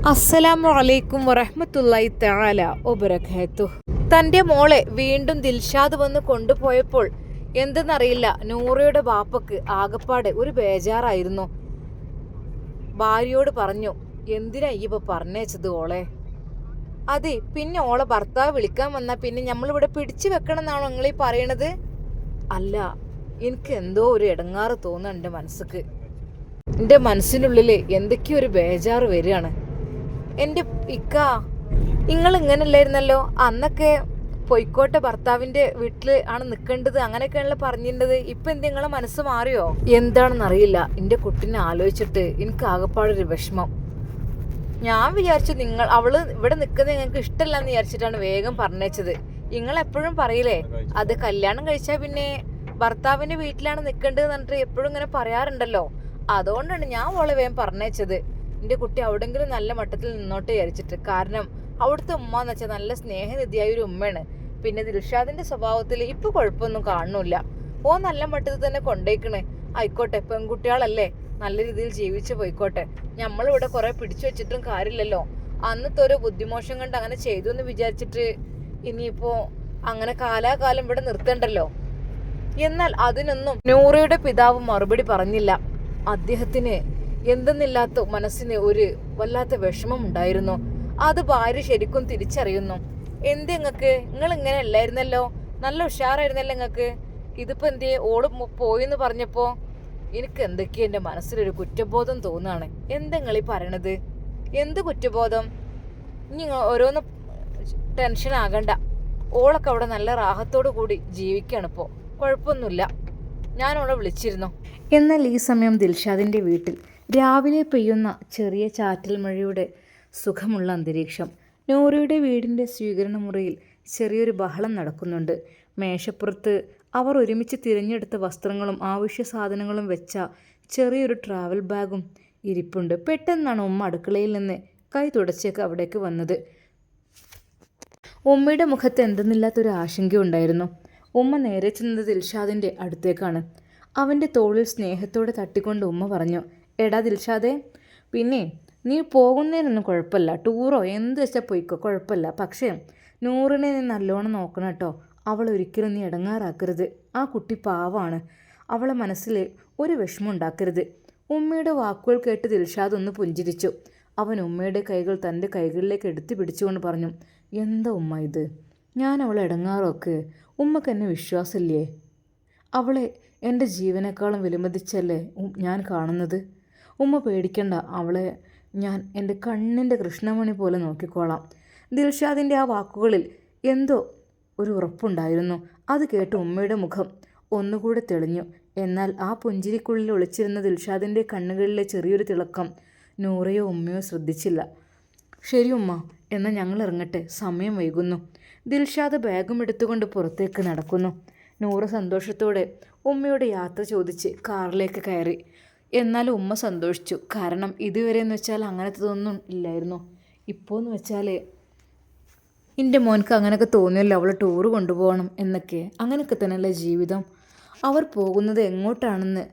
അസ്സലാമു അലൈക്കും വറഹ്മത്തുള്ളാഹി തആല വബറകാതുഹു. തൻ്റെ മോളെ വീണ്ടും ദിൽഷാദ് വന്ന് കൊണ്ടുപോയപ്പോൾ എന്തെന്നറിയില്ല, നൂറയുടെ ബാപ്പക്ക് ആകപ്പാടെ ഒരു ബേജാറായിരുന്നു. ഭാര്യയോട് പറഞ്ഞു, എന്തിനാ ഇപ്പൊ പറഞ്ഞേച്ചത് ഓളെ? അതെ, പിന്നെ ഓളെ ഭർത്താവ് വിളിക്കാൻ വന്നാൽ പിന്നെ നമ്മളിവിടെ പിടിച്ചു വെക്കണം എന്നാണോ നിങ്ങളീ പറയണത്? അല്ല, എനിക്ക് എന്തോ ഒരു ഇടങ്ങാറ് തോന്നുന്നു എൻ്റെ മനസ്സിക്ക്. എൻ്റെ മനസ്സിനുള്ളിൽ എന്തൊക്കെയോ ഒരു ബേജാറ് വരികയാണ്. എൻ്റെ ഇക്ക, നിങ്ങൾ ഇങ്ങനല്ലായിരുന്നല്ലോ അന്നൊക്കെ? പൊയ്ക്കോട്ടെ, ഭർത്താവിൻ്റെ വീട്ടിൽ ആണ് നിൽക്കേണ്ടത്, അങ്ങനെയൊക്കെയാണല്ലോ പറഞ്ഞിരുന്നത്. ഇപ്പം എന്ത് നിങ്ങളെ മനസ്സ് മാറിയോ? എന്താണെന്നറിയില്ല, എൻ്റെ കുട്ടീനെ ആലോചിച്ചിട്ട് എനിക്ക് ആകെപ്പാടൊരു വിഷമം. ഞാൻ വിചാരിച്ചു അവള് ഇവിടെ നിൽക്കുന്നത് നിങ്ങൾക്ക് ഇഷ്ടമല്ല എന്ന് വിചാരിച്ചിട്ടാണ് വേഗം പറഞ്ഞേച്ചത്. നിങ്ങളെപ്പോഴും പറയില്ലേ, അത് കല്യാണം കഴിച്ചാൽ പിന്നെ ഭർത്താവിൻ്റെ വീട്ടിലാണ് നിൽക്കേണ്ടത് എന്നിട്ട് എപ്പോഴും ഇങ്ങനെ പറയാറുണ്ടല്ലോ. അതുകൊണ്ടാണ് ഞാൻ അവളെ വേഗം പറഞ്ഞേച്ചത്. എൻ്റെ കുട്ടി അവിടെങ്കിലും നല്ല മട്ടത്തിൽ നിന്നോട്ട് വിചാരിച്ചിട്ട്. കാരണം അവിടുത്തെ ഉമ്മ എന്ന് വെച്ചാൽ നല്ല സ്നേഹനിധിയായ ഒരു ഉമ്മയാണ്. പിന്നെ ദിൽഷാദിന്റെ സ്വഭാവത്തിൽ ഇപ്പൊ കുഴപ്പമൊന്നും കാണുന്നില്ല. ഓ നല്ല മട്ടത്തിൽ തന്നെ കൊണ്ടേക്കണേ. ആയിക്കോട്ടെ, പെൺകുട്ടികളല്ലേ, നല്ല രീതിയിൽ ജീവിച്ചു പോയിക്കോട്ടെ. നമ്മളിവിടെ കുറെ പിടിച്ചു വെച്ചിട്ടും കാര്യമില്ലല്ലോ. അന്നത്തെ ഒരു ബുദ്ധിമോശം കണ്ട് അങ്ങനെ ചെയ്തു എന്ന് വിചാരിച്ചിട്ട് ഇനിയിപ്പോ അങ്ങനെ കാലാകാലം ഇവിടെ നിർത്തണ്ടല്ലോ. എന്നാൽ അതിനൊന്നും നൂറയുടെ പിതാവ് മറുപടി പറഞ്ഞില്ല. അദ്ദേഹത്തിന് എന്തെന്നില്ലാത്ത മനസ്സിന് ഒരു വല്ലാത്ത വിഷമം ഉണ്ടായിരുന്നു. അത് ഭാര്യ ശരിക്കും തിരിച്ചറിയുന്നു. നിങ്ങൾ ഇങ്ങനെ അല്ലായിരുന്നല്ലോ, നല്ല ഉഷാറായിരുന്നല്ലോ നിങ്ങൾക്ക്. ഇതിപ്പോ എന്തേ ഓള് പോയിന്ന് പറഞ്ഞപ്പോ എനിക്ക് എന്തൊക്കെയോ എൻ്റെ മനസ്സിലൊരു കുറ്റബോധം തോന്നുകയാണ്. എന്തെങ്ങളീ പറയണത്? എന്ത് കുറ്റബോധം? ഇനി ഓരോന്ന് ടെൻഷൻ ആകണ്ട. ഓളൊക്കെ അവിടെ നല്ല റാഹത്തോടു കൂടി ജീവിക്കുകയാണിപ്പോൾ, കുഴപ്പമൊന്നുമില്ല. ഞാൻ ഓളെ വിളിച്ചിരുന്നു. എന്നാൽ ഈ സമയം ദിൽഷാദിൻ്റെ വീട്ടിൽ രാവിലെ പെയ്യുന്ന ചെറിയ ചാറ്റൽ മഴയുടെ സുഖമുള്ള അന്തരീക്ഷം. നൂറയുടെ വീടിൻ്റെ സ്വീകരണ മുറിയിൽ ചെറിയൊരു ബഹളം നടക്കുന്നുണ്ട്. മേശപ്പുറത്ത് അവർ ഒരുമിച്ച് തിരഞ്ഞെടുത്ത വസ്ത്രങ്ങളും ആവശ്യ സാധനങ്ങളും വെച്ച ചെറിയൊരു ട്രാവൽ ബാഗും ഇരിപ്പുണ്ട്. പെട്ടെന്നാണ് ഉമ്മ അടുക്കളയിൽ നിന്ന് കൈ തുടച്ചേക്ക് അവിടേക്ക് വന്നത്. ഉമ്മയുടെ മുഖത്ത് എന്തെന്നില്ലാത്തൊരു ആശങ്കയുണ്ടായിരുന്നു. ഉമ്മ നേരെ ചെന്നത് ദിൽഷാദിൻ്റെ അടുത്തേക്കാണ്. അവൻ്റെ തോളിൽ സ്നേഹത്തോടെ തട്ടിക്കൊണ്ട് ഉമ്മ പറഞ്ഞു, എടാ ദിൽഷാദേ, പിന്നെ നീ പോകുന്നതിനൊന്നും കുഴപ്പമില്ല, ടൂറോ എന്ത് വെച്ചാൽ പോയിക്കോ, കുഴപ്പമില്ല. പക്ഷേ നൂറിനെ നീ നല്ലോണം നോക്കണം കേട്ടോ. അവളൊരിക്കലും നീ ഇടങ്ങാറാക്കരുത്. ആ കുട്ടി പാവാണ്, അവളെ മനസ്സിൽ ഒരു വിഷമം ഉണ്ടാക്കരുത്. ഉമ്മയുടെ വാക്കുകൾ കേട്ട് ദിൽഷാദ് ഒന്ന് പുഞ്ചിരിച്ചു. അവൻ ഉമ്മയുടെ കൈകൾ തൻ്റെ കൈകളിലേക്ക് എടുത്തു പിടിച്ചുകൊണ്ട് പറഞ്ഞു, എന്താ ഉമ്മ ഇത്? ഞാൻ അവളെ ഇടങ്ങാറൊക്കെ? ഉമ്മക്ക് എന്നെ വിശ്വാസമില്ലേ? അവളെ എൻ്റെ ജീവനേക്കാളും വിലമതിച്ചല്ലേ ഞാൻ കാണുന്നത്. ഉമ്മ പേടിക്കണ്ട, അവളെ ഞാൻ എൻ്റെ കണ്ണിൻ്റെ കൃഷ്ണമണി പോലെ നോക്കിക്കോളാം. ദിൽഷാദിൻ്റെ ആ വാക്കുകളിൽ എന്തോ ഒരു ഉറപ്പുണ്ടായിരുന്നു. അത് കേട്ട് ഉമ്മയുടെ മുഖം ഒന്നുകൂടെ തെളിഞ്ഞു. എന്നാൽ ആ പുഞ്ചിരിക്കുള്ളിൽ ഒളിച്ചിരുന്ന ദിൽഷാദിൻ്റെ കണ്ണുകളിലെ ചെറിയൊരു തിളക്കം നൂറയോ ഉമ്മയോ ശ്രദ്ധിച്ചില്ല. ശരി ഉമ്മ, എന്നാൽ ഞങ്ങൾ ഇറങ്ങട്ടെ, സമയം വൈകുന്നു. ദിൽഷാദ് ബാഗും എടുത്തുകൊണ്ട് പുറത്തേക്ക് നടക്കുന്നു. നൂറ് സന്തോഷത്തോടെ ഉമ്മയോട് യാത്ര ചോദിച്ച് കാറിലേക്ക് കയറി. എന്നാലും ഉമ്മ സന്തോഷിച്ചു. കാരണം ഇതുവരെ എന്ന് വെച്ചാൽ അങ്ങനത്തതൊന്നും ഇല്ലായിരുന്നു. ഇപ്പോൾ എന്ന് വെച്ചാൽ എൻ്റെ മോൻക്ക് അങ്ങനെയൊക്കെ തോന്നിയല്ലോ, അവളെ ടൂറ് കൊണ്ടുപോകണം എന്നൊക്കെ. അങ്ങനെയൊക്കെ തന്നെയല്ലേ ജീവിതം. അവർ പോകുന്നത് എങ്ങോട്ടാണെന്ന്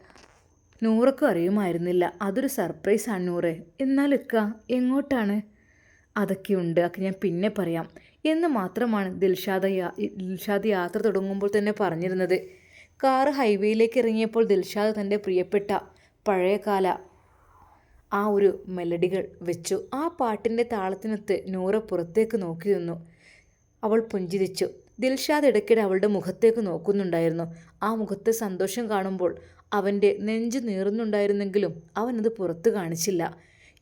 നൂറക്കും അറിയുമായിരുന്നില്ല. അതൊരു സർപ്രൈസാണ് നൂറെ. എന്നാലിക്ക എങ്ങോട്ടാണ്? അതൊക്കെയുണ്ട്, അതൊക്കെ ഞാൻ പിന്നെ പറയാം എന്ന് മാത്രമാണ് ദിൽഷാദ് യാത്ര തുടങ്ങുമ്പോൾ തന്നെ പറഞ്ഞിരുന്നത്. കാറ് ഹൈവേയിലേക്ക് ഇറങ്ങിയപ്പോൾ ദിൽഷാദ് തൻ്റെ പ്രിയപ്പെട്ട പഴയകാല ആ ഒരു മെലഡികൾ വെച്ചു. ആ പാട്ടിൻ്റെ താളത്തിനൊത്ത് നൂറ പുറത്തേക്ക് നോക്കി നിന്നു. അവൾ പുഞ്ചിരിച്ചു. ദിൽഷാദ് ഇടയ്ക്കിടെ അവളുടെ മുഖത്തേക്ക് നോക്കുന്നുണ്ടായിരുന്നു. ആ മുഖത്തെ സന്തോഷം കാണുമ്പോൾ അവൻ്റെ നെഞ്ചു നീറുന്നുണ്ടായിരുന്നെങ്കിലും അവനത് പുറത്ത് കാണിച്ചില്ല.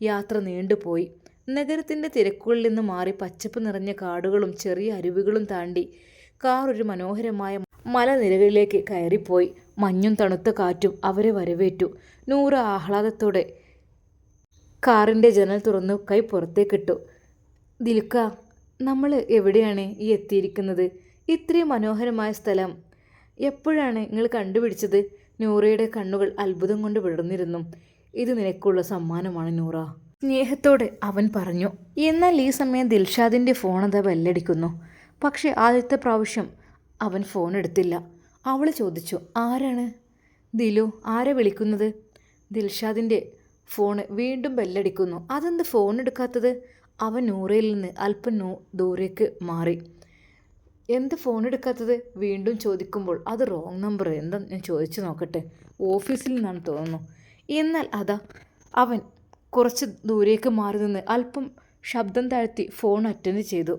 യാത്ര നീണ്ടുപോയി. നഗരത്തിൻ്റെ തിരക്കുകളിൽ നിന്ന് മാറി പച്ചപ്പ് നിറഞ്ഞ കാടുകളും ചെറിയ അരുവികളും താണ്ടി കാർ ഒരു മനോഹരമായ മലനിരകളിലേക്ക് കയറിപ്പോയി. മഞ്ഞും തണുത്ത കാറ്റും അവരെ വരവേറ്റു. നൂറ് ആഹ്ലാദത്തോടെ കാറിൻ്റെ ജനൽ തുറന്നു കൈ പുറത്തേക്കിട്ടു. ദിൽക്ക, നമ്മൾ എവിടെയാണ് ഈ എത്തിയിരിക്കുന്നത്? ഇത്രയും മനോഹരമായ സ്ഥലം എപ്പോഴാണ് നിങ്ങൾ കണ്ടുപിടിച്ചത്? നൂറയുടെ കണ്ണുകൾ അത്ഭുതം കൊണ്ട് വിടർന്നിരുന്നു. ഇത് നിനക്കുള്ള സമ്മാനമാണ് നൂറ, സ്നേഹത്തോടെ അവൻ പറഞ്ഞു. എന്നാൽ ഈ സമയം ദിൽഷാദിൻ്റെ ഫോൺ അതാ ബെല്ലടിക്കുന്നു. പക്ഷേ ആദ്യത്തെ പ്രാവശ്യം അവൻ ഫോൺ എടുത്തില്ല. അവൾ ചോദിച്ചു, ആരാണ്? ദിലു, ആരെ വിളിക്കുന്നത്? ദിൽഷാദിൻ്റെ ഫോണ് വീണ്ടും ബെല്ലടിക്കുന്നു. അതെന്ത് ഫോൺ എടുക്കാത്തത്? അവൻ നൂറയിൽ നിന്ന് അല്പം ദൂരേക്ക് മാറി. എന്ത് ഫോൺ എടുക്കാത്തത്? വീണ്ടും ചോദിക്കുമ്പോൾ അത് റോങ് നമ്പർ. എന്താ ഞാൻ ചോദിച്ചു നോക്കട്ടെ. ഓഫീസിൽ നിന്നാണ് തോന്നുന്നു. എന്നാൽ അതാ അവൻ കുറച്ച് ദൂരേക്ക് മാറി നിന്ന് അല്പം ശബ്ദം താഴ്ത്തി ഫോൺ അറ്റൻഡ് ചെയ്തു.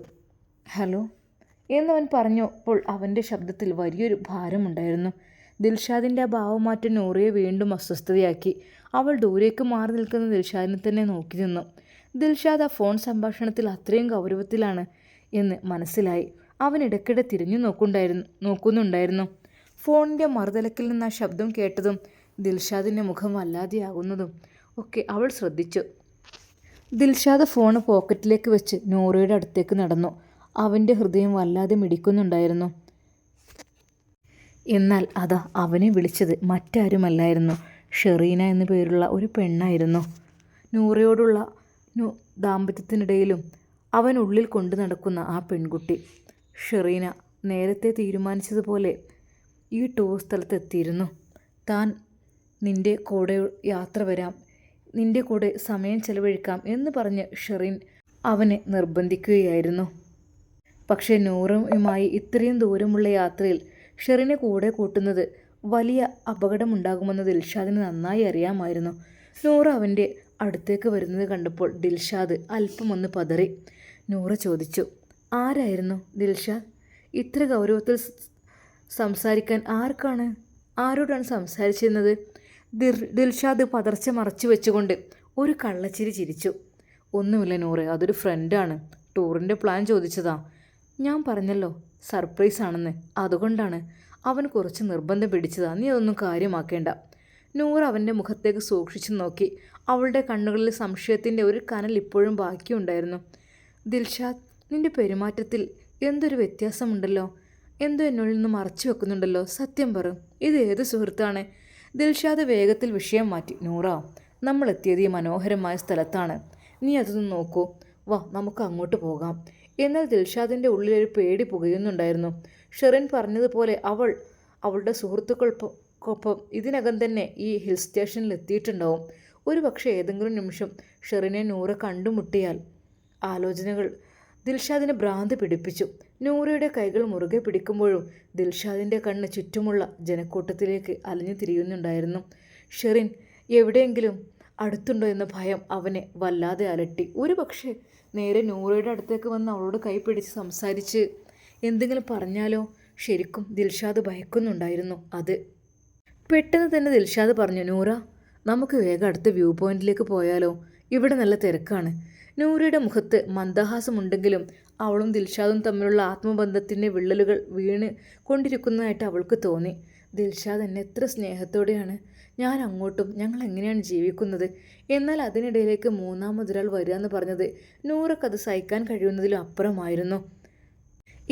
ഹലോ എന്നവൻ പറഞ്ഞപ്പോൾ അവൻ്റെ ശബ്ദത്തിൽ വലിയൊരു ഭാരമുണ്ടായിരുന്നു. ദിൽഷാദിൻ്റെ ആ ഭാവമാറ്റം നൂറയെ വീണ്ടും അസ്വസ്ഥതയാക്കി. അവൾ ദൂരേക്ക് മാറി നിൽക്കുന്ന ദിൽഷാദിനെ തന്നെ നോക്കി നിന്നു. ദിൽഷാദ് ആ ഫോൺ സംഭാഷണത്തിൽ അത്രയും ഗൗരവത്തിലാണ് എന്ന് മനസ്സിലായി. അവൻ ഇടയ്ക്കിടെ തിരിഞ്ഞു നോക്കുന്നുണ്ടായിരുന്നു. ഫോണിൻ്റെ മറുതലക്കിൽ നിന്ന് ആ ശബ്ദം കേട്ടതും ദിൽഷാദിൻ്റെ മുഖം വല്ലാതെയാകുന്നതും ഒക്കെ അവൾ ശ്രദ്ധിച്ചു. ദിൽഷാദ് ഫോണ് പോക്കറ്റിലേക്ക് വെച്ച് നൂറയുടെ അടുത്തേക്ക് നടന്നു. അവൻ്റെ ഹൃദയം വല്ലാതെ മിടിക്കുന്നുണ്ടായിരുന്നു. എന്നാൽ അതാ അവനെ വിളിച്ചത് മറ്റാരുമല്ലായിരുന്നു, ഷെറീന എന്നു പേരുള്ള ഒരു പെണ്ണായിരുന്നു. നൂറയോടുള്ള ദാമ്പത്യത്തിനിടയിലും അവൻ ഉള്ളിൽ കൊണ്ടു നടക്കുന്ന ആ പെൺകുട്ടി ഷെറീന നേരത്തെ തീരുമാനിച്ചതുപോലെ ഈ ടൂർ സ്ഥലത്തെത്തിയിരുന്നു. താൻ നിൻ്റെ കൂടെ യാത്ര വരാം, നിൻ്റെ കൂടെ സമയം ചെലവഴിക്കാം എന്ന് പറഞ്ഞ് ഷെറീൻ അവനെ നിർബന്ധിക്കുകയായിരുന്നു. പക്ഷേ നൂറുമായി ഇത്രയും ദൂരമുള്ള യാത്രയിൽ ഷെറിനെ കൂടെ കൂട്ടുന്നത് വലിയ അപകടമുണ്ടാകുമെന്ന് ദിൽഷാദിന് നന്നായി അറിയാമായിരുന്നു. നൂറ അവൻ്റെ അടുത്തേക്ക് വരുന്നത് കണ്ടപ്പോൾ ദിൽഷാദ് അല്പമൊന്ന് പതറി. നൂറ ചോദിച്ചു, ആരായിരുന്നു ദിൽഷാദ്? ഇത്ര ഗൗരവത്തിൽ സംസാരിക്കാൻ ആരോടാണ് സംസാരിച്ചിരുന്നത്? ദിൽഷാദ് പതർച്ച മറച്ചു വെച്ചുകൊണ്ട് ഒരു കള്ളച്ചിരി ചിരിച്ചു. ഒന്നുമില്ല നൂറെ, അതൊരു ഫ്രണ്ടാണ്. ടൂറിൻ്റെ പ്ലാൻ ചോദിച്ചതാ. ഞാൻ പറഞ്ഞല്ലോ സർപ്രൈസ് ആണെന്ന്, അതുകൊണ്ടാണ്. അവൻ കുറച്ച് നിർബന്ധം പിടിച്ചതാ, നീ അതൊന്നും കാര്യമാക്കേണ്ട. നൂറ് അവൻ്റെ മുഖത്തേക്ക് സൂക്ഷിച്ചു നോക്കി. അവളുടെ കണ്ണുകളിൽ സംശയത്തിൻ്റെ ഒരു കനൽ ഇപ്പോഴും ബാക്കിയുണ്ടായിരുന്നു. ദിൽഷാദ്, നിൻ്റെ പെരുമാറ്റത്തിൽ എന്തൊരു വ്യത്യാസമുണ്ടല്ലോ, എന്തോ എന്നോട് നിന്ന് മറച്ചു വെക്കുന്നുണ്ടല്ലോ, സത്യം പറ, ഇത് ഏത് സുഹൃത്താണ്? ദിൽഷാദ് വേഗത്തിൽ വിഷയം മാറ്റി. നൂറ, നമ്മൾ എത്തിയത് ഈ മനോഹരമായ സ്ഥലത്താണ്, നീ അതൊന്ന് നോക്കൂ, വാ നമുക്ക് അങ്ങോട്ട് പോകാം. എന്നാൽ ദിൽഷാദിൻ്റെ ഉള്ളിലൊരു പേടി പുകയുന്നുണ്ടായിരുന്നു. ഷെറിൻ പറഞ്ഞതുപോലെ അവളുടെ സുഹൃത്തുക്കൾക്കൊപ്പം ഇതിനകം തന്നെ ഈ ഹിൽ സ്റ്റേഷനിൽ എത്തിയിട്ടുണ്ടാവും. ഒരു പക്ഷേ ഏതെങ്കിലും നിമിഷം ഷെറിനെ നൂറ കണ്ടുമുട്ടിയാൽ. ആലോചനകൾ ദിൽഷാദിനെ ഭ്രാന്ത് പിടിപ്പിച്ചു. നൂറയുടെ കൈകൾ മുറുകെ പിടിക്കുമ്പോഴും ദിൽഷാദിൻ്റെ കണ്ണ് ചുറ്റുമുള്ള ജനക്കൂട്ടത്തിലേക്ക് അലഞ്ഞു തിരിയുന്നുണ്ടായിരുന്നു. ഷെറിൻ എവിടെയെങ്കിലും അടുത്തുണ്ടോ എന്ന ഭയം അവനെ വല്ലാതെ അലട്ടി. ഒരു പക്ഷേ നേരെ നൂറയുടെ അടുത്തേക്ക് വന്ന് അവളോട് കൈ പിടിച്ച് സംസാരിച്ച് എന്തെങ്കിലും പറഞ്ഞാലോ? ശരിക്കും ദിൽഷാദ് ഭയക്കുന്നുണ്ടായിരുന്നു അത്. പെട്ടെന്ന് തന്നെ ദിൽഷാദ് പറഞ്ഞു, നൂറ, നമുക്ക് വേഗം അടുത്ത വ്യൂ പോയിന്റിലേക്ക് പോയാലോ? ഇവിടെ നല്ല തിരക്കാണ്. നൂറയുടെ മുഖത്ത് മന്ദഹാസമുണ്ടെങ്കിലും അവളും ദിൽഷാദും തമ്മിലുള്ള ആത്മബന്ധത്തിൻ്റെ വിള്ളലുകൾ വീണ് കൊണ്ടിരിക്കുന്നതായിട്ട് അവൾക്ക് തോന്നി. ദിൽഷാദ് എന്നെ എത്ര സ്നേഹത്തോടെയാണ്, ഞാൻ അങ്ങോട്ടും ഞങ്ങൾ എങ്ങനെയാണ് ജീവിക്കുന്നത്. എന്നാൽ അതിനിടയിലേക്ക് മൂന്നാമതൊരാൾ വരിക എന്ന് പറഞ്ഞത് നൂറക്കത് സഹിക്കാൻ കഴിയുന്നതിലും അപ്പുറമായിരുന്നു.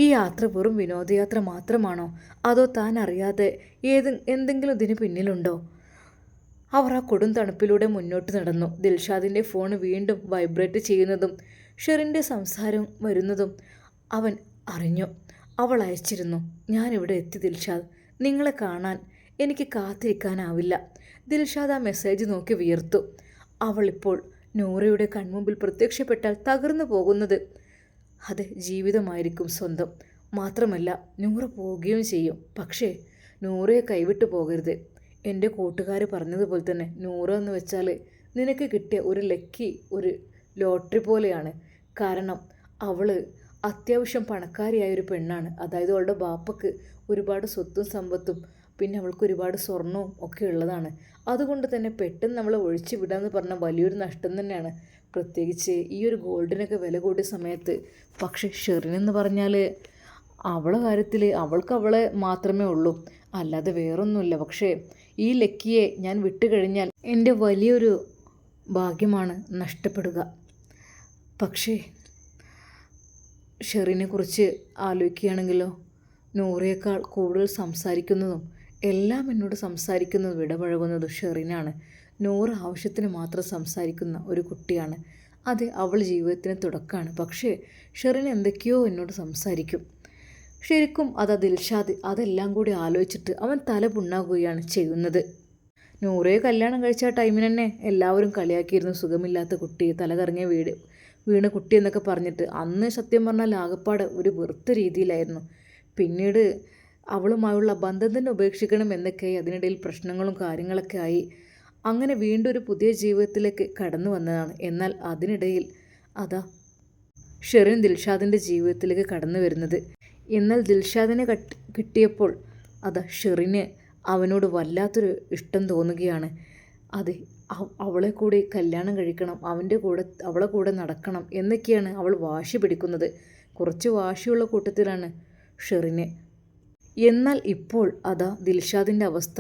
ഈ യാത്ര വെറും വിനോദയാത്ര മാത്രമാണോ, അതോ താൻ അറിയാതെ എന്തെങ്കിലും ഇതിന് പിന്നിലുണ്ടോ? അവർ ആ കൊടും തണുപ്പിലൂടെ മുന്നോട്ട് നടന്നു. ദിൽഷാദിൻ്റെ ഫോൺ വീണ്ടും വൈബ്രേറ്റ് ചെയ്യുന്നതും ഷെറിൻ്റെ സംസാരം വരുന്നതും അവൻ അറിഞ്ഞു. അവൾ അയച്ചിരുന്നു, ഞാനിവിടെ എത്തി ദിൽഷാദ്, നിങ്ങളെ കാണാൻ എനിക്ക് കാത്തിരിക്കാനാവില്ല. ദിൽഷാദ് ആ മെസ്സേജ് നോക്കി വിയർത്തു. അവളിപ്പോൾ നൂറയുടെ കൺമുമ്പിൽ പ്രത്യക്ഷപ്പെട്ടാൽ തകർന്നു പോകുന്നത് അത് ജീവിതമായിരിക്കും സ്വന്തം. മാത്രമല്ല നൂറ പോവുകയും ചെയ്യും. പക്ഷേ നൂറയെ കൈവിട്ടു പോകരുത്. എൻ്റെ കൂട്ടുകാർ പറഞ്ഞതുപോലെ തന്നെ നൂറ എന്ന് വെച്ചാൽ നിനക്ക് കിട്ടിയ ഒരു ലക്കി, ഒരു ലോട്ടറി പോലെയാണ്. കാരണം അവൾ അത്യാവശ്യം പണക്കാരിയായൊരു പെണ്ണാണ്. അതായത് അവളുടെ ബാപ്പക്ക് ഒരുപാട് സ്വത്തും സമ്പത്തും പിന്നെ അവൾക്ക് ഒരുപാട് സ്വർണവും ഒക്കെ ഉള്ളതാണ്. അതുകൊണ്ട് തന്നെ പെട്ടെന്ന് നമ്മളെ ഒഴിച്ചു വിടാമെന്ന് പറഞ്ഞാൽ വലിയൊരു നഷ്ടം തന്നെയാണ്, പ്രത്യേകിച്ച് ഈ ഒരു ഗോൾഡിനൊക്കെ വില കൂടിയ സമയത്ത്. പക്ഷേ ഷെറിൻ എന്ന് പറഞ്ഞാൽ അവളെ കാര്യത്തിൽ അവൾക്ക് അവളെ മാത്രമേ ഉള്ളൂ, അല്ലാതെ വേറൊന്നുമില്ല. പക്ഷേ ഈ ലക്കിയെ ഞാൻ വിട്ടുകഴിഞ്ഞാൽ എൻ്റെ വലിയൊരു ഭാഗ്യമാണ് നഷ്ടപ്പെടുക. പക്ഷേ ഷെറിനെ കുറിച്ച് ആലോചിക്കുകയാണെങ്കിലോ, നൂറയേക്കാൾ കൂടുതൽ സംസാരിക്കുന്നതും എല്ലാം എന്നോട് സംസാരിക്കുന്നതും ഇടപഴകുന്നതും ഷെറിനാണ്. നൂറ് ആവശ്യത്തിന് മാത്രം സംസാരിക്കുന്ന ഒരു കുട്ടിയാണ്. അത് അവൾ ജീവിതത്തിന് തുടക്കമാണ്. പക്ഷേ ഷെറിൻ എന്തൊക്കെയോ എന്നോട് സംസാരിക്കും. ശരിക്കും അതാ ദിൽഷാദ് അതെല്ലാം കൂടി ആലോചിച്ചിട്ട് അവൻ തല പുണ്ണാകുകയാണ് ചെയ്യുന്നത്. നൂറയെ കല്യാണം കഴിച്ച ആ ടൈമിന് തന്നെ എല്ലാവരും കളിയാക്കിയിരുന്നു, സുഖമില്ലാത്ത കുട്ടി, തലകറങ്ങിയ വീണ കുട്ടി എന്നൊക്കെ പറഞ്ഞിട്ട്. അന്ന് സത്യം പറഞ്ഞാൽ ആകപ്പാട് ഒരു വെറുത്ത രീതിയിലായിരുന്നു. പിന്നീട് അവളുമായുള്ള ബന്ധം തന്നെ ഉപേക്ഷിക്കണം എന്നൊക്കെയായി അതിനിടയിൽ പ്രശ്നങ്ങളും കാര്യങ്ങളൊക്കെ ആയി. അങ്ങനെ വീണ്ടും ഒരു പുതിയ ജീവിതത്തിലേക്ക് കടന്നു വന്നതാണ്. എന്നാൽ അതിനിടയിൽ അതാ ഷെറിൻ ദിൽഷാദിൻ്റെ ജീവിതത്തിലേക്ക് കടന്നു വരുന്നത്. എന്നാൽ ദിൽഷാദിനെ കിട്ടിയപ്പോൾ അതാ ഷെറിന് അവനോട് വല്ലാത്തൊരു ഇഷ്ടം തോന്നുകയാണ്. അതെ, അവളെ കൂടി കല്യാണം കഴിക്കണം, അവളെ കൂടെ നടക്കണം എന്നൊക്കെയാണ് അവൾ വാശി പിടിക്കുന്നത്. കുറച്ച് വാശിയുള്ള കൂട്ടത്തിലാണ് ഷെറിന്. എന്നാൽ ഇപ്പോൾ അതാ ദിൽഷാദിൻ്റെ അവസ്ഥ.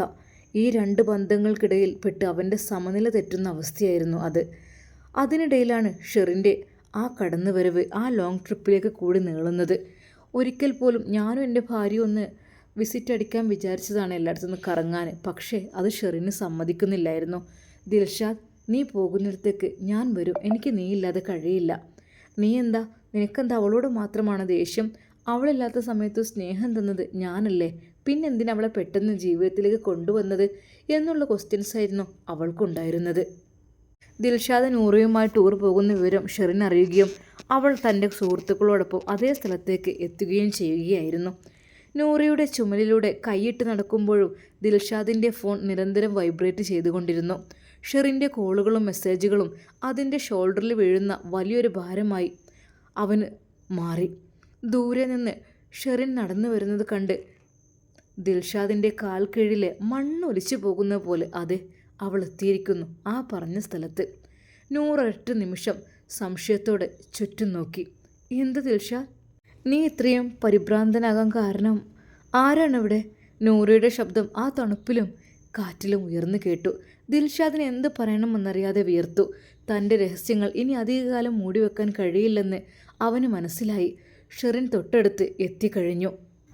ഈ രണ്ട് ബന്ധങ്ങൾക്കിടയിൽ പെട്ട് അവൻ്റെ സമനില തെറ്റുന്ന അവസ്ഥയായിരുന്നു അത്. അതിനിടയിലാണ് ഷെറിൻ്റെ ആ കടന്നുവരവ് ആ ലോങ് ട്രിപ്പിലേക്ക് കൂടി നീളുന്നത്. ഒരിക്കൽ പോലും ഞാനും എൻ്റെ ഭാര്യ ഒന്ന് വിസിറ്റ് അടിക്കാൻ വിചാരിച്ചതാണ് എല്ലായിടത്തുനിന്ന് കറങ്ങാൻ. പക്ഷേ അത് ഷെറിന് സമ്മതിക്കുന്നില്ലായിരുന്നു. ദിൽഷാദ്, നീ പോകുന്നിടത്തേക്ക് ഞാൻ വരും, എനിക്ക് നീ ഇല്ലാതെ കഴിയില്ല. നിനക്കെന്താ അവളോട് മാത്രമാണ് ദേഷ്യം? അവളില്ലാത്ത സമയത്ത് സ്നേഹം തന്നത് ഞാനല്ലേ, പിന്നെന്തിനാ അവളെ പെട്ടെന്ന് ജീവിതത്തിലേക്ക് കൊണ്ടുവന്നത് എന്നുള്ള ക്വസ്റ്റ്യൻസ് ആയിരുന്നു അവൾക്കുണ്ടായിരുന്നത്. ദിൽഷാദ് നൂറയുമായി ടൂർ പോകുന്ന വിവരം ഷെറിൻ അറിയുകയും അവൾ തൻ്റെ സുഹൃത്തുക്കളോടൊപ്പം അതേ സ്ഥലത്തേക്ക് എത്തുകയും ചെയ്യുകയായിരുന്നു. നൂറയുടെ ചുമലിലൂടെ കൈയിട്ട് നടക്കുമ്പോഴും ദിൽഷാദിൻ്റെ ഫോൺ നിരന്തരം വൈബ്രേറ്റ് ചെയ്തുകൊണ്ടിരുന്നു. ഷെറിൻ്റെ കോളുകളും മെസ്സേജുകളും അതിൻ്റെ ഷോൾഡറിൽ വീഴുന്ന വലിയൊരു ഭാരമായി അവന് മാറി. ദൂരെ നിന്ന് ഷെറിൻ നടന്നു വരുന്നത് കണ്ട് ദിൽഷാദിൻ്റെ കാൽ കീഴിലെ മണ്ണൊലിച്ചു പോകുന്ന പോലെ അതെ, അവൾ എത്തിയിരിക്കുന്നു ആ പറഞ്ഞ സ്ഥലത്ത്. നൂറൊരൊറ്റ നിമിഷം സംശയത്തോടെ ചുറ്റും നോക്കി. എന്ത് ദിൽഷാദ്, നീ ഇത്രയും പരിഭ്രാന്തനാകാൻ കാരണം? ആരാണിവിടെ? നൂറയുടെ ശബ്ദം ആ തണുപ്പിലും കാറ്റിലും ഉയർന്നു കേട്ടു. ദിൽഷാദിന് എന്ത് പറയണമെന്നറിയാതെ വിയർത്തു. തൻ്റെ രഹസ്യങ്ങൾ ഇനി അധികകാലം മൂടിവെക്കാൻ കഴിയില്ലെന്ന് അവന് മനസ്സിലായി. ഷെറിൻ തൊട്ടടുത്ത് എത്തിക്കഴിഞ്ഞു.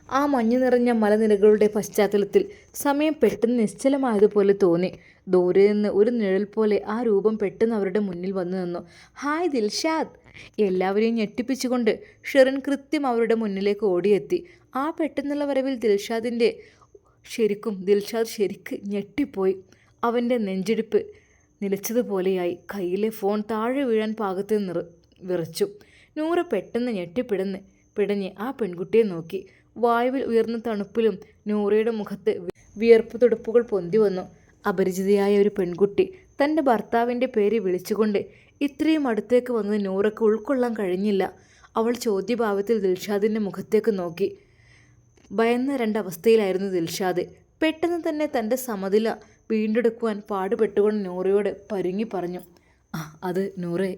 ആ മഞ്ഞു നിറഞ്ഞ മലനിരകളുടെ പശ്ചാത്തലത്തിൽ സമയം പെട്ടെന്ന് നിശ്ചലമായതുപോലെ തോന്നി. ദൂരെ നിന്ന് ഒരു നിഴൽ പോലെ ആ രൂപം പെട്ടെന്ന് അവരുടെ മുന്നിൽ വന്നു നിന്നു. ഹായ് ദിൽഷാദ്! എല്ലാവരെയും ഞെട്ടിപ്പിച്ചുകൊണ്ട് ഷെറിൻ കൃത്യം അവരുടെ മുന്നിലേക്ക് ഓടിയെത്തി. ആ പെട്ടെന്നുള്ള വരവിൽ ദിൽഷാദ് ശരിക്ക് ഞെട്ടിപ്പോയി. അവൻ്റെ നെഞ്ചിടിപ്പ് നിലച്ചതുപോലെയായി. കയ്യിലെ ഫോൺ താഴെ വീഴാൻ പാകത്തിൽ വിറച്ചു. നൂറ പെട്ടെന്ന് പിടഞ്ഞ് ആ പെൺകുട്ടിയെ നോക്കി. വായുവിൽ ഉയർന്ന തണുപ്പിലും നൂറയുടെ മുഖത്ത് വിയർപ്പ് തുടുപ്പുകൾ പൊന്തി വന്നു. അപരിചിതയായ ഒരു പെൺകുട്ടി തൻ്റെ ഭർത്താവിൻ്റെ പേര് വിളിച്ചുകൊണ്ട് ഇത്രയും അടുത്തേക്ക് വന്നത് നൂറയ്ക്ക് ഉൾക്കൊള്ളാൻ കഴിഞ്ഞില്ല. അവൾ ചോദ്യഭാവത്തിൽ ദിൽഷാദിൻ്റെ മുഖത്തേക്ക് നോക്കി. ഭയന്ന രണ്ടവസ്ഥയിലായിരുന്നു ദിൽഷാദ്. പെട്ടെന്ന് തന്നെ തൻ്റെ സമനില വീണ്ടെടുക്കുവാൻ പാടുപെട്ടുകൊണ്ട് നൂറയോട് പരുങ്ങി പറഞ്ഞു. അത് നൂറേ,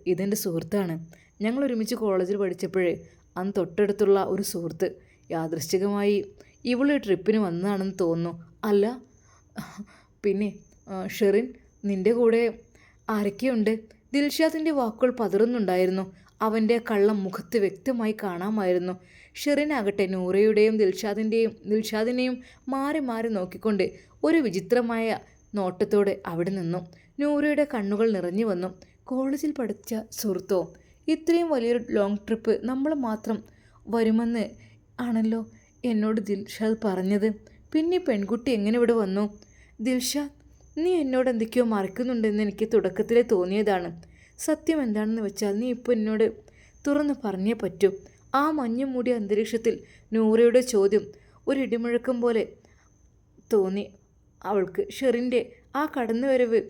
ഇതെൻ്റെ സുഹൃത്താണ്. ഞങ്ങൾ ഒരുമിച്ച് കോളേജിൽ പഠിച്ചപ്പോഴേ അന്ന് തൊട്ടടുത്തുള്ള ഒരു സുഹൃത്ത്. യാദൃശ്ചികമായി ഇവള് ട്രിപ്പിന് വന്നതാണെന്ന് തോന്നുന്നു. അല്ല പിന്നെ ഷെറിൻ, നിൻ്റെ കൂടെ ആരൊക്കെയുണ്ട്? ദിൽഷാദിൻ്റെ വാക്കുകൾ പതറുന്നുണ്ടായിരുന്നു. അവൻ്റെ കള്ളം മുഖത്ത് വ്യക്തമായി കാണാമായിരുന്നു. ഷെറിനാകട്ടെ നൂറയുടെയും ദിൽഷാദിനെയും മാറി മാറി നോക്കിക്കൊണ്ട് ഒരു വിചിത്രമായ നോട്ടത്തോടെ അവിടെ നിന്നു. നൂറയുടെ കണ്ണുകൾ നിറഞ്ഞു വന്നു. കോളേജിൽ പഠിച്ച സുഹൃത്തോ? ഇത്രയും വലിയൊരു ലോങ് ട്രിപ്പ് നമ്മൾ മാത്രം വരുമെന്ന് ആണല്ലോ എന്നോട് ദിൽഷാദ് പറഞ്ഞത്. പിന്നെ പെൺകുട്ടി എങ്ങനെ ഇവിടെ വന്നു? ദിൽഷാദ്, നീ എന്നോട് എന്തൊക്കെയോ മറക്കുന്നുണ്ടെന്ന് എനിക്ക് തുടക്കത്തിലേ തോന്നിയതാണ്. സത്യം എന്താണെന്ന് വെച്ചാൽ നീ ഇപ്പോൾ എന്നോട് തുറന്ന് പറഞ്ഞേ പറ്റൂ. ആ മഞ്ഞു മൂടിയ അന്തരീക്ഷത്തിൽ നൂറയുടെ ചോദ്യം ഒരു ഇടിമുഴക്കം പോലെ തോന്നി അവൾക്ക്. ഷെറിൻ്റെ ആ കടന്നുവരവ്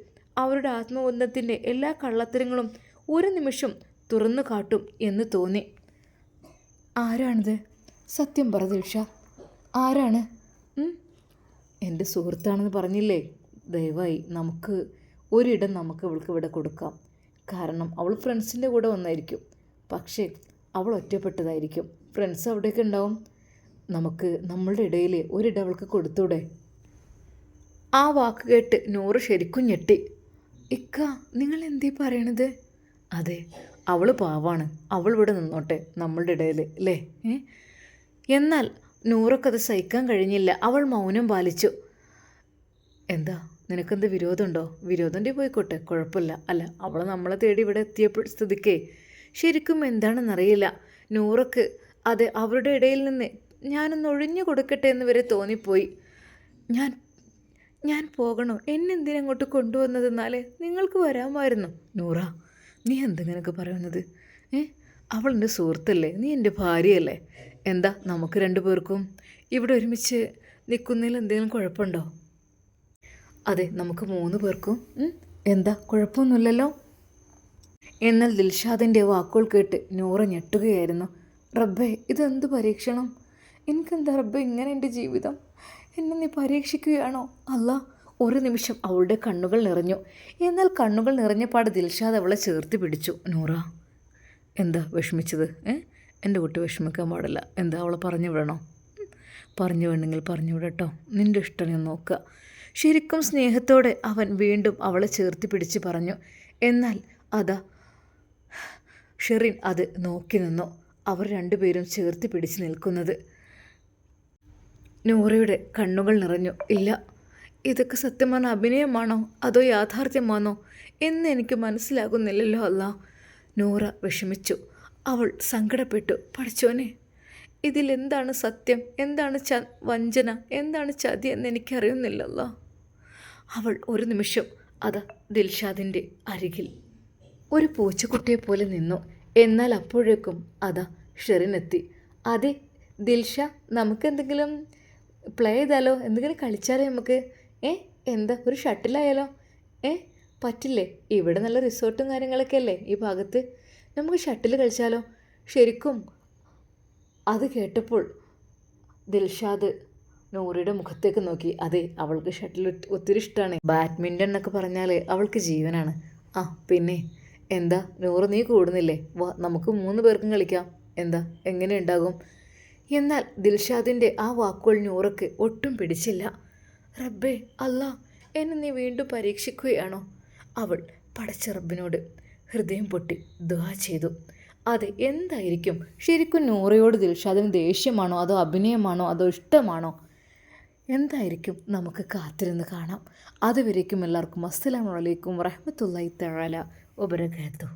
അവരുടെ ആത്മബന്ധത്തിൻ്റെ എല്ലാ കള്ളത്തരങ്ങളും ഒരു നിമിഷം തുറന്നു കാട്ടും എന്ന് തോന്നി. ആരാണിത്? സത്യം പറ ദിൽഷാദ്, ആരാണ്? എൻ്റെ സുഹൃത്താണെന്ന് പറഞ്ഞില്ലേ? ദയവായി ഒരിടം നമുക്ക് അവൾക്ക് ഇവിടെ കൊടുക്കാം. കാരണം അവൾ ഫ്രണ്ട്സിൻ്റെ കൂടെ വന്നായിരിക്കും, പക്ഷേ അവൾ ഒറ്റപ്പെട്ടതായിരിക്കും. ഫ്രണ്ട്സ് അവിടെയൊക്കെ ഉണ്ടാവും. നമുക്ക് നമ്മളുടെ ഇടയിൽ ഒരിടം അവൾക്ക് കൊടുത്തൂടെ? ആ വാക്ക് കേട്ട് നൂറ് ശരിക്കും ഞെട്ടി. ഇക്ക, നിങ്ങൾ എന്തീ പറയണത്? അതെ, അവൾ പാവാണ്, അവൾ ഇവിടെ നിന്നോട്ടെ നമ്മളുടെ ഇടയിൽ അല്ലേ? എന്നാൽ നൂറക്കത് സഹിക്കാൻ കഴിഞ്ഞില്ല. അവൾ മൗനം പാലിച്ചു. എന്താ, നിനക്കെന്ത് വിരോധമുണ്ടോ? വിരോധൻ്റെ പോയിക്കോട്ടെ, കുഴപ്പമില്ല. അല്ല, അവൾ നമ്മളെ തേടി ഇവിടെ എത്തിയപ്പോൾ സ്ഥിതിക്കേ ശരിക്കും എന്താണെന്നറിയില്ല. നൂറക്ക് അത് അവരുടെ ഇടയിൽ നിന്ന് ഞാനൊന്ന് ഒഴിഞ്ഞു കൊടുക്കട്ടെ എന്ന് വരെ തോന്നിപ്പോയി. ഞാൻ പോകണോ? എന്നെന്തിനാ അങ്ങോട്ട് കൊണ്ടുവന്നതെന്നാലേ നിങ്ങൾക്ക് വരാമായിരുന്നു. നൂറ, നീ എന്തെങ്കിനൊക്കെ പറയുന്നത്? അവളെൻ്റെ സുഹൃത്തല്ലേ, നീ എൻ്റെ ഭാര്യയല്ലേ? എന്താ നമുക്ക് രണ്ടു പേർക്കും ഇവിടെ ഒരുമിച്ച് നിൽക്കുന്നതിൽ എന്തെങ്കിലും കുഴപ്പമുണ്ടോ? അതെ, നമുക്ക് 3 പേർക്കും. എന്താ, കുഴപ്പമൊന്നുമില്ലല്ലോ? എന്നാൽ ദിൽഷാദിൻ്റെ വാക്കുകൾ കേട്ട് നൂറ ഞെട്ടുകയായിരുന്നു. റബ്ബേ, ഇതെന്ത് പരീക്ഷണം? എനിക്കെന്താ റബ്ബേ ഇങ്ങനെ എൻ്റെ ജീവിതം? എന്നെ നീ പരീക്ഷിക്കുകയാണോ? അല്ല. ഒരു നിമിഷം അവളുടെ കണ്ണുകൾ നിറഞ്ഞു. എന്നാൽ കണ്ണുകൾ നിറഞ്ഞപാട് ദിൽഷാദ് അവളെ ചേർത്ത് പിടിച്ചു. നൂറ, എന്താ വിഷമിച്ചത്? എൻ്റെ കുട്ടി വിഷമിക്കാൻ പാടില്ല. എന്താ, അവളെ പറഞ്ഞു വിടണോ? പറഞ്ഞു വേണമെങ്കിൽ പറഞ്ഞു വിടട്ടോ, നിൻ്റെ ഇഷ്ടം ഞാൻ നോക്കുക. ശരിക്കും സ്നേഹത്തോടെ അവൻ വീണ്ടും അവളെ ചേർത്ത് പിടിച്ച് പറഞ്ഞു. എന്നാൽ അതാ ഷെറിൻ അത് നോക്കി നിന്നു. അവർ രണ്ടുപേരും ചേർത്ത് പിടിച്ച് നിൽക്കുന്നത്. നൂറയുടെ കണ്ണുകൾ നിറഞ്ഞു. ഇല്ല, ഇതൊക്കെ സത്യം പറഞ്ഞ അഭിനയമാണോ അതോ യാഥാർത്ഥ്യമാണോ എന്ന് എനിക്ക് മനസ്സിലാകുന്നില്ലല്ലോ അല്ല. നൂറ വിഷമിച്ചു. അവൾ സങ്കടപ്പെട്ടു. പഠിച്ചോനെ, ഇതിലെന്താണ് സത്യം, എന്താണ് വഞ്ചന, എന്താണ് ചതി എന്ന് എനിക്കറിയുന്നില്ലല്ലോ. അവൾ ഒരു നിമിഷം അത് ദിൽഷാദിൻ്റെ അരികിൽ ഒരു പൂച്ചക്കുട്ടിയെ പോലെ നിന്നു. എന്നാൽ അപ്പോഴേക്കും അതാ ഷെറിനെത്തി. അതെ ദിൽഷ, നമുക്കെന്തെങ്കിലും പ്ലേ ചെയ്താലോ? എന്തെങ്കിലും കളിച്ചാലോ നമുക്ക്? എന്താ, ഒരു ഷട്ടിലായാലോ? പറ്റില്ലേ? ഇവിടെ നല്ല റിസോർട്ടും കാര്യങ്ങളൊക്കെ അല്ലേ ഈ ഭാഗത്ത്. നമുക്ക് ഷട്ടിൽ കളിച്ചാലോ? ശരിക്കും അത് കേട്ടപ്പോൾ ദിൽഷാദ് നൂറിയുടെ മുഖത്തേക്ക് നോക്കി. അതെ, അവൾക്ക് ഷട്ടിൽ ഒത്തിരി ഇഷ്ടമാണ്. ബാഡ്മിൻ്റൺ എന്നൊക്കെ പറഞ്ഞാൽ അവൾക്ക് ജീവനാണ്. പിന്നെ എന്താ നൂറ്, നീ കൂടുന്നില്ലേ? വാ, നമുക്ക് 3 പേർക്കും കളിക്കാം. എന്താ, എങ്ങനെ ഉണ്ടാകും? എന്നാൽ ദിൽഷാദിൻ്റെ ആ വാക്കുകൾ നൂറയ്ക്ക് ഒട്ടും പിടിച്ചില്ല. റബ്ബേ, അല്ലാ, എന്നെ നീ വീണ്ടും പരീക്ഷിക്കുകയാണോ? അവൾ പടച്ച റബ്ബിനോട് ഹൃദയം പൊട്ടി ദുആ ചെയ്തു. അതെ, എന്തായിരിക്കും ശരിക്കും നൂറയോട് ദിൽഷാദിന് ദേഷ്യമാണോ അതോ അഭിനയമാണോ അതോ ഇഷ്ടമാണോ? എന്തായിരിക്കും? നമുക്ക് കാത്തിരുന്ന് കാണാം. അതുവരേക്കും എല്ലാവർക്കും അസ്സലാമു അലൈക്കും വറഹ്മത്തുള്ളാഹി തആല വബറകാതുഹു.